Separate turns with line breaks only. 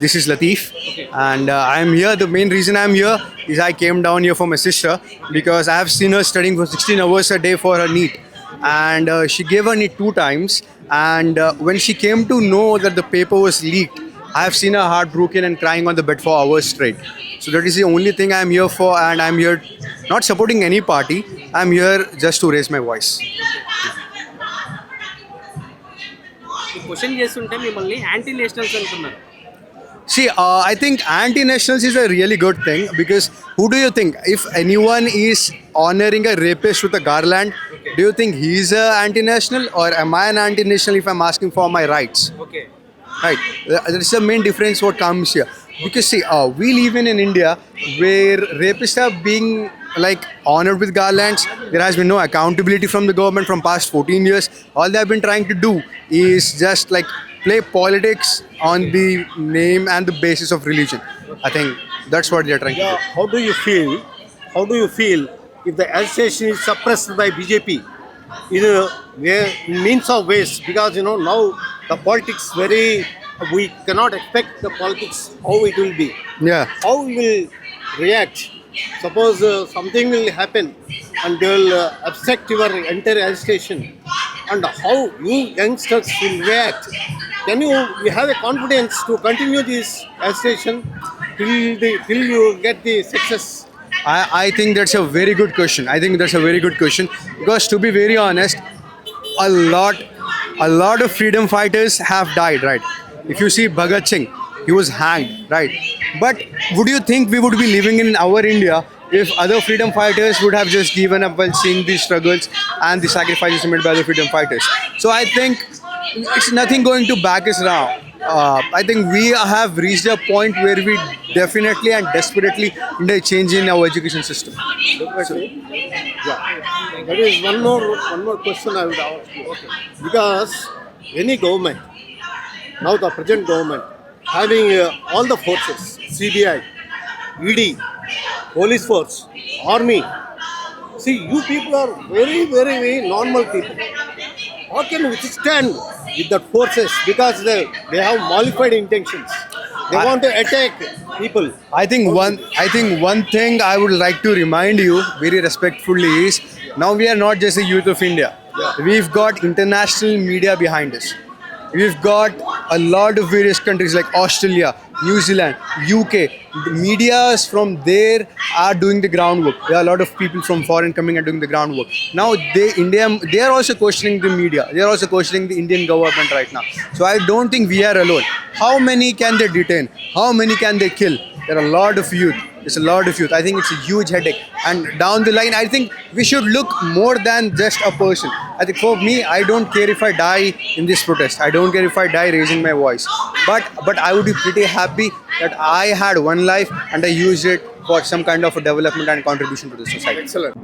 This is Latif, and I am here. The main reason I am here is I came down here for my sister because I have seen her studying for 16 hours a day for her NEET, and she gave her NEET two times. And when she came to know that the paper was leaked, I have seen her heartbroken and crying on the bed for hours straight. So that is the only thing I am here for, and I am here not supporting any party. I am here just to raise my voice.
ఈ question చేస్తుంటే మిమ్మల్ని anti nationals అంటున్నారు.
See, I think anti-nationals is a really good thing because who do you think? If anyone is honoring a rapist with a garland, do you think he's a anti-national or am I an anti-national if I'm asking for my rights?
Okay
Right. That is the main difference what comes here. Because see, we live in India where rapists are being like honored with garlands. There has been no accountability from the government from past 14 years. All they have been trying to do is just like play politics on the name and the basis of religion. I think that's what they are trying to
Yeah,
do.
how do you feel? How do you feel if the agitation is suppressed by BJP in a means of ways? Because now the politics we cannot expect the politics how it will be.
Yeah.
How we will react? Suppose something will happen and they will obstruct your entire agitation, and how you youngsters will react? Can you have a confidence to continue this agitation till you get the success?
I think that's a very good question. I think that's a very good question because to be very honest, a lot of freedom fighters have died, right? If you see Bhagat Singh, he was hanged, right? But would you think we would be living in our India if other freedom fighters would have just given up while seeing these struggles and the sacrifices made by the freedom fighters? So I think it's nothing going to back us now. I think we have reached a point where we definitely and desperately need a change in our education system.
There is one more question I would ask you. Because any government, now the present government, having all the forces, CBI, ED, police force, army. See, you people are very, very, very normal people. How can we withstand with the forces? Because they have modified intentions. They want to attack people.
I think one thing I would like to remind you very respectfully is now we are not just the youth of India. We've got international media behind us. We've got a lot of various countries like Australia, New Zealand, UK. The medias from there are doing the groundwork. There are a lot of people from foreign coming and doing the groundwork. Now they are also questioning the media. They are also questioning the Indian government right now. So I don't think we are alone. How many can they detain? How many can they kill? There are a lot of youth. It's a lot of youth. I think it's a huge headache. And down the line, I think we should look more than just a person. I think for me, I don't care if I die in this protest. I don't care if I die raising my voice. But I would be pretty happy that I had one life and I used it for some kind of a development and contribution to the society.
Excellent.